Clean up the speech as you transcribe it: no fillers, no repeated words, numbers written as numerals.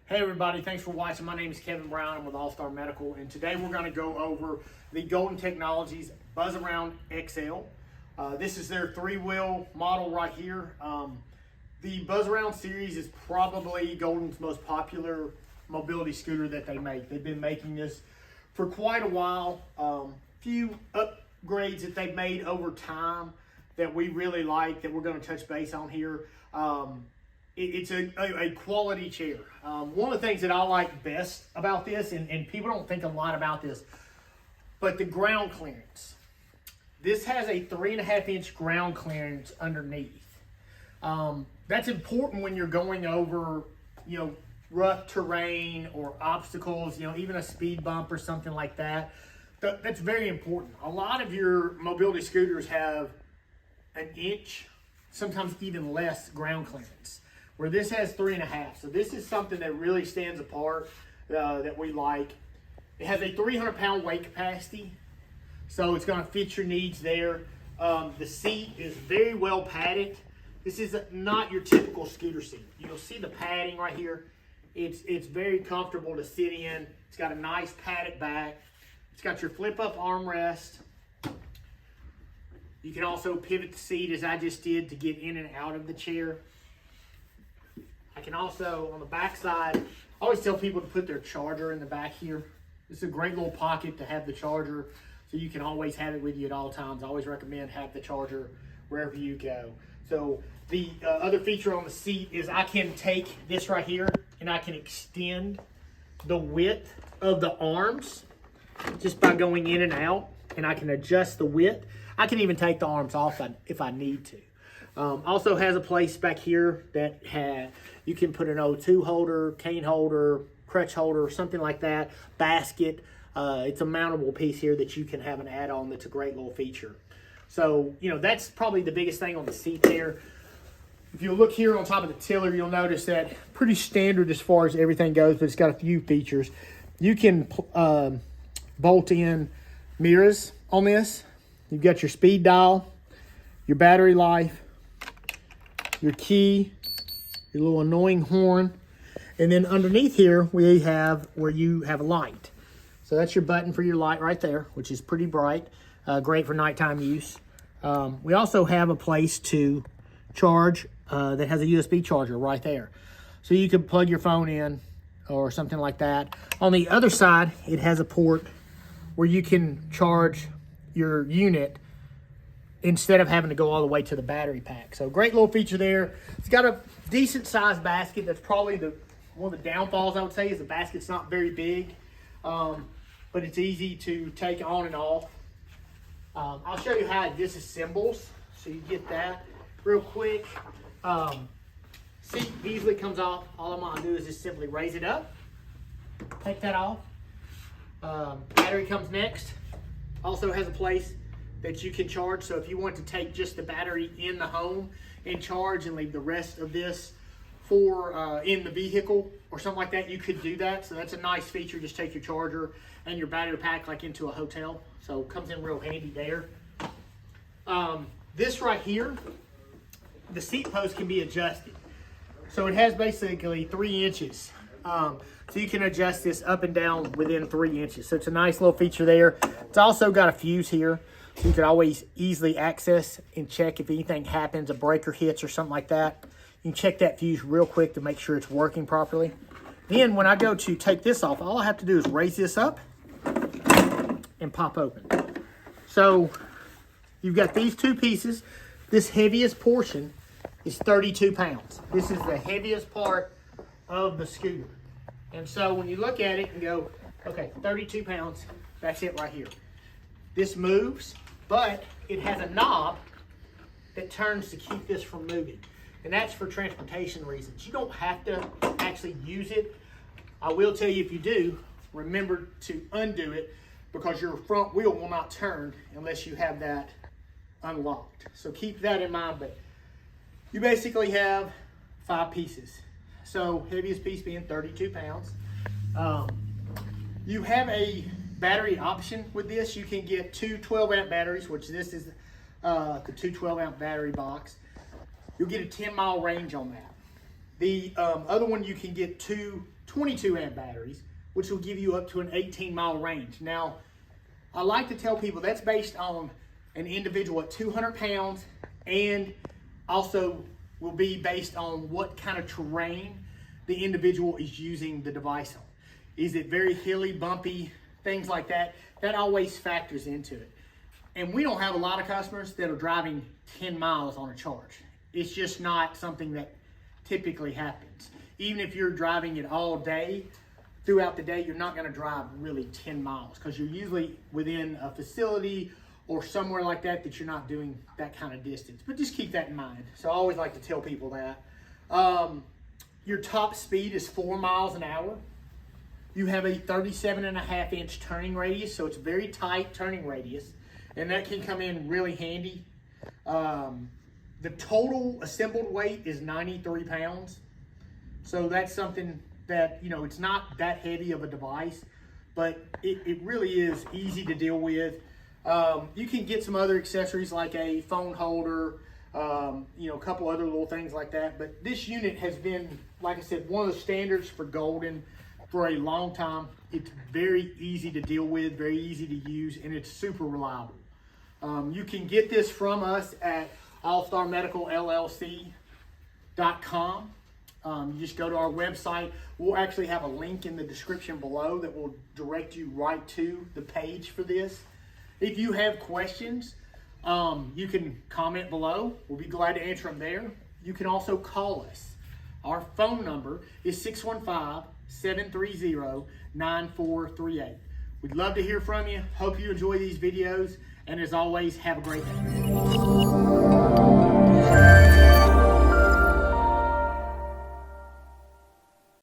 Hey everybody, thanks for watching. My name is Kevin Brown. I'm with All Star Medical, and today we're going to go over the Golden Technologies Buzzaround XL. This is their three-wheel model right here. The Buzzaround series is probably Golden's most popular mobility scooter that they make. They've been making this for quite a while. Few upgrades that they've made over time that we really like that we're going to touch base on here. It's a quality chair. One of the things that I like best about this, and people don't think a lot about this, but the ground clearance. This has a 3.5-inch ground clearance underneath. That's important when you're going over, rough terrain or obstacles, even a speed bump or something like that. That's very important. A lot of your mobility scooters have an inch, sometimes even less ground clearance, where this has 3.5. So this is something that really stands apart that we like. It has a 300-pound weight capacity, so it's going to fit your needs there. The seat is very well padded. This is not your typical scooter seat. You'll see the padding right here. It's very comfortable to sit in. It's got a nice padded back. It's got your flip-up armrest. You can also pivot the seat as I just did to get in and out of the chair. I can also, on the back side, I always tell people to put their charger in the back here. This is a great little pocket to have the charger, so you can always have it with you at all times. I always recommend have the charger wherever you go. So the other feature on the seat is I can take this right here and I can extend the width of the arms just by going in and out, and I can adjust the width. I can even take the arms off if I need to. Also has a place back here that you can put an O2 holder, cane holder, crutch holder, something like that, basket. It's a mountable piece here that you can have an add-on that's a great little feature. So, that's probably the biggest thing on the seat there. If you look here on top of the tiller, you'll notice that pretty standard as far as everything goes, but it's got a few features. You can bolt in mirrors on this. You've got your speed dial, your battery life, your key, your little annoying horn, and then underneath here we have where you have a light. So that's your button for your light right there, which is pretty bright, great for nighttime use. We also have a place to charge that has a USB charger right there. So you can plug your phone in or something like that. On the other side, it has a port where you can charge your unit instead of having to go all the way to the battery pack. So great little feature there. It's got a decent sized basket. That's probably one of the downfalls, I would say, is the basket's not very big, but it's easy to take on and off. I'll show you how it disassembles, so you get that real quick. Seat easily comes off. All I'm gonna do is just simply raise it up, take that off. Battery comes next. Also has a place that you can charge. So if you want to take just the battery in the home and charge and leave the rest of this for in the vehicle or something like that, you could do that. So that's a nice feature. Just take your charger and your battery pack like into a hotel. So it comes in real handy there. This right here, the seat post can be adjusted. So it has basically 3 inches. So you can adjust this up and down within 3 inches. So it's a nice little feature there. It's also got a fuse here, so you can always easily access and check if anything happens, a breaker hits or something like that. You can check that fuse real quick to make sure it's working properly. Then when I go to take this off, all I have to do is raise this up and pop open. So you've got these two pieces. This heaviest portion is 32 pounds. This is the heaviest part of the scooter. And so when you look at it and go, okay, 32 pounds, that's it right here. This moves, but it has a knob that turns to keep this from moving. And that's for transportation reasons. You don't have to actually use it. I will tell you, if you do, remember to undo it, because your front wheel will not turn unless you have that unlocked. So keep that in mind. But you basically have 5 pieces. So heaviest piece being 32 pounds. You have a battery option with this. You can get 2 12-amp batteries, which this is the 2 12-amp battery box. You'll get a 10-mile range on that. The other one, you can get 2 22 amp batteries, which will give you up to an 18-mile range. Now, I like to tell people that's based on an individual at 200 pounds, and also will be based on what kind of terrain the individual is using the device on. Is it very hilly, bumpy, things like that? That always factors into it. And we don't have a lot of customers that are driving 10 miles on a charge. It's just not something that typically happens. Even if you're driving it all day, throughout the day, you're not gonna drive really 10 miles because you're usually within a facility or somewhere like that you're not doing that kind of distance. But just keep that in mind. So I always like to tell people that. Your top speed is 4 miles an hour. You have a 37.5-inch turning radius, so it's very tight turning radius, and that can come in really handy. The total assembled weight is 93 pounds. So that's something that, you know, it's not that heavy of a device, but it really is easy to deal with. You can get some other accessories like a phone holder, you know, a couple other little things like that. But this unit has been, like I said, one of the standards for Golden for a long time. It's very easy to deal with, very easy to use, and it's super reliable. You can get this from us at allstarmedicalllc.com. You just go to our website. We'll actually have a link in the description below that will direct you right to the page for this. If you have questions, you can comment below. We'll be glad to answer them there. You can also call us. Our phone number is 615-730-9438. We'd love to hear from you. Hope you enjoy these videos. And as always, have a great day.